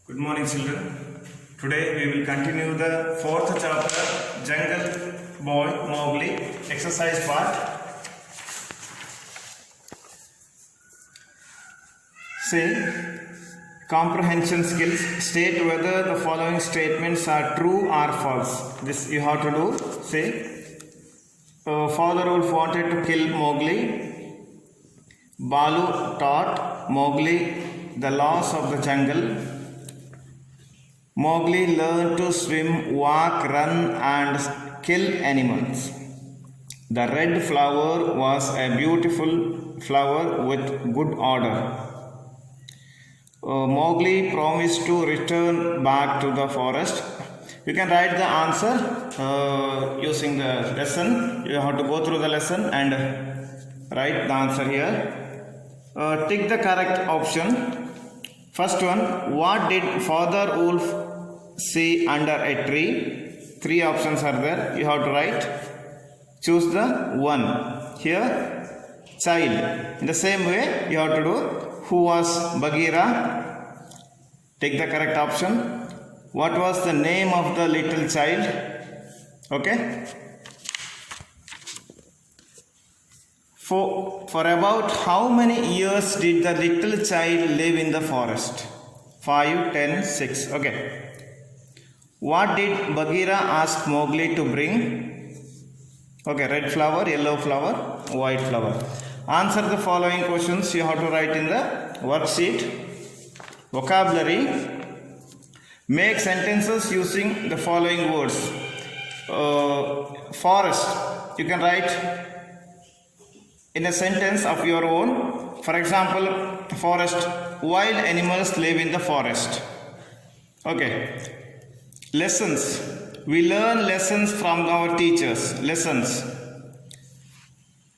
Good morning, children. Today we will continue the fourth chapter, Jungle Boy Mowgli, exercise part. See, comprehension skills. State whether the following statements are true or false. This you have to do. See, Father Wolf wanted to kill Mowgli. Balu taught Mowgli the laws of the jungle. Mowgli learned to swim, walk, run and kill animals. The red flower was a beautiful flower with good odor. Mowgli promised to return back to the forest. You can write the answer using the lesson. You have to go through the lesson and write the answer here. Tick the correct option. First one, what did Father Wolf see under a tree? Three options are there. You have to write. Choose the one. Here, child. In the same way, you have to do. Who was Bagheera? Take the correct option. What was the name of the little child? Okay. For about how many years did the little child live in the forest? 5, 10, 6. Okay. What did Bagheera ask Mowgli to bring? Okay, red flower, yellow flower, white flower. Answer the following questions you have to write in the worksheet. Vocabulary. Make sentences using the following words. Forest. You can write in a sentence of your own. For example, forest. Wild animals live in the forest. Okay. Lessons. We learn lessons from our teachers. Lessons.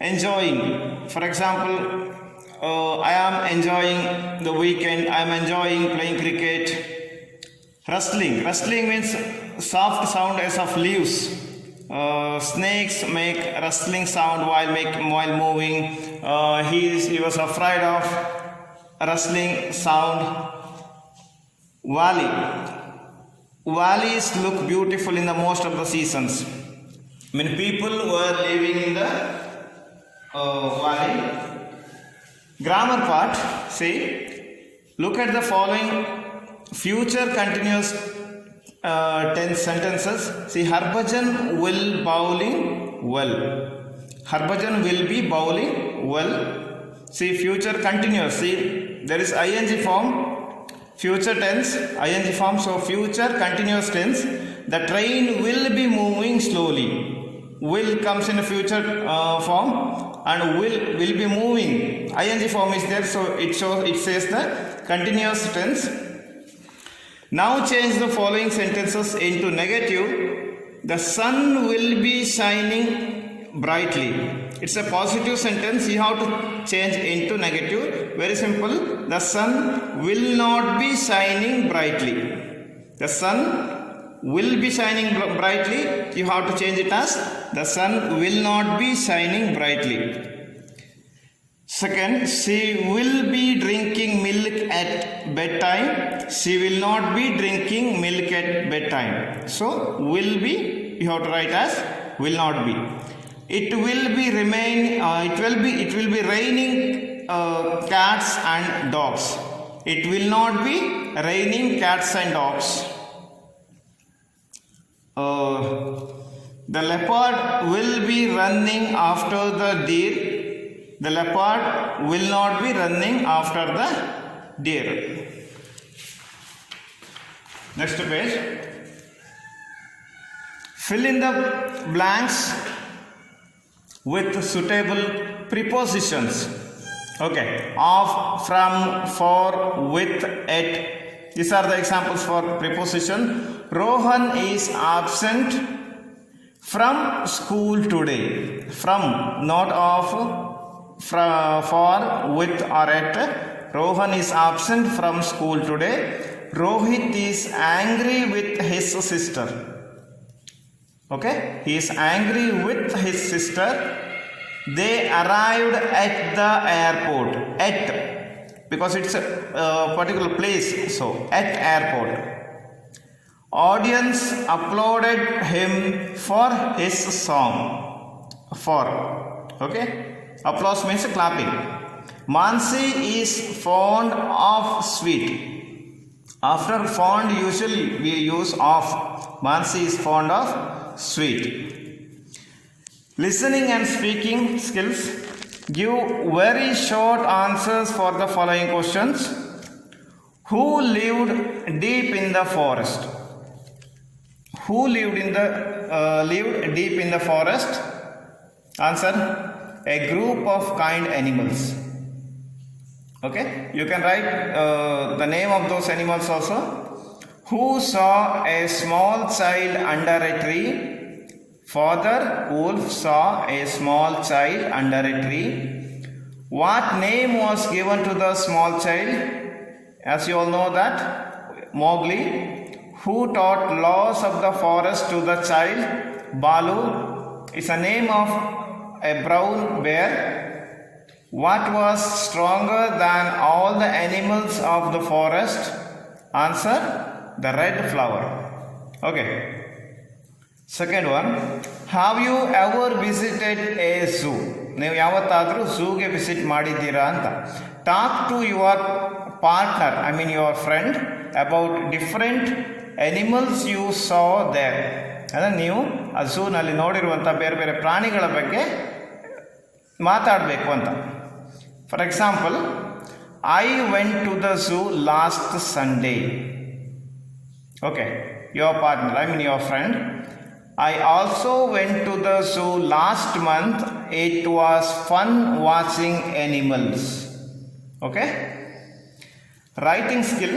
Enjoying. For example, I am enjoying the weekend. I am enjoying playing cricket. Rustling. Rustling means soft sound as of leaves. Snakes make rustling sound while moving. He was afraid of rustling sound. Valley. Valleys look beautiful in the most of the seasons. Many people were living in the valley. Grammar part. See, look at the following future continuous tense sentences. See, Harbhajan will bowling well. Harbhajan will be bowling well. See, future continuous. See, there is ing form. Future tense, ing form, so future continuous tense. The train will be moving slowly. Will comes in a future form and will be moving. Ing form is there, so it says the continuous tense. Now change the following sentences into negative. The sun will be shining brightly. It's a positive sentence. You have to change into negative. Very simple. The sun will not be shining brightly. The sun will be shining brightly. You have to change it as the sun will not be shining brightly. Second, she will be drinking milk at bedtime. She will not be drinking milk at bedtime. So, will be, you have to write as will not be. It will be raining cats and dogs. It will not be raining cats and dogs. The leopard will be running after the deer. The leopard will not be running after the deer. Next page. Fill in the blanks with suitable prepositions. Okay. Of, from, for, with, at. These are the examples for preposition. Rohan is absent from school today. From, not of, for, with or at. Rohan is absent from school today. Rohit is angry with his sister. Okay, he is angry with his sister. They arrived at the airport. At. because it's a particular place. So at airport. Audience applauded him for his song. For. Okay. Applause means clapping. Mansi is fond of sweet. After fond, usually we use of. Mansi is fond of sweet. Listening and speaking skills. Give very short answers for the following questions. Who lived deep in the forest? Who lived deep in the forest? Answer: a group of kind animals. Okay, you can write the name of those animals also. Who saw a small child under a tree? Father wolf saw a small child under a tree. What name was given to the small child? As you all know that, Mowgli. Who taught laws of the forest to the child? Balu is a name of a brown bear. What was stronger than all the animals of the forest? Answer: the red flower. Okay. Second one. Have you ever visited a zoo? ನೀವು ಯಾವತ್ತಾದರೂ ಝೂಗೆ visit ಮಾಡಿದ್ದೀರಾ ಅಂತ. Talk to your partner, I mean your friend, about different animals you saw there. ಅಂದರೆ ನೀವು ಆ ಝೂನಲ್ಲಿ ನೋಡಿರುವಂಥ ಬೇರೆ ಬೇರೆ ಪ್ರಾಣಿಗಳ ಬಗ್ಗೆ ಮಾತಾಡಬೇಕು ಅಂತ. For example, I went to the zoo last Sunday. Okay, your partner, I mean your friend. I also went to the zoo last month. It was fun watching animals. Okay? Writing skill.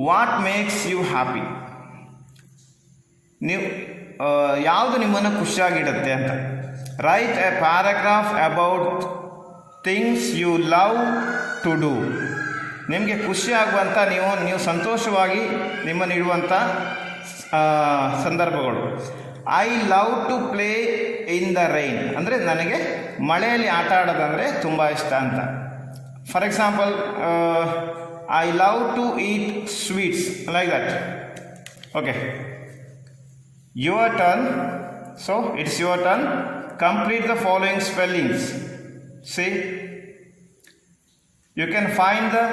What makes you happy? ನೀವು ಯಾವುದು ನಿಮ್ಮನ್ನು ಖುಷಿಯಾಗಿಡುತ್ತೆ ಅಂತ. Write a paragraph about things you love to do. ನಿಮಗೆ ಖುಷಿಯಾಗುವಂಥ ನೀವು ಸಂತೋಷವಾಗಿ ನಿಮ್ಮನ್ನಿಡುವಂಥ ಸಂದರ್ಭಗಳು. I love to play in the rain, ಅಂದರೆ ನನಗೆ ಮಳೆಯಲ್ಲಿ ಆಟ ಆಡೋದಂದರೆ ತುಂಬ ಇಷ್ಟ ಅಂತ. For example, I love to eat sweets, like that. Okay, your turn. So it's your turn. Complete the following spellings. See, you can find the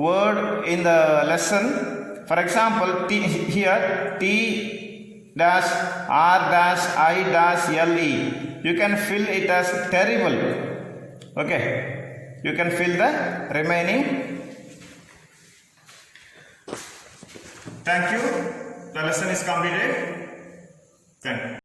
word in the lesson. For example, here T dash R dash I dash LE. You can fill it as terrible. Okay, you can fill the remaining. Thank you. The lesson is completed. Thank you.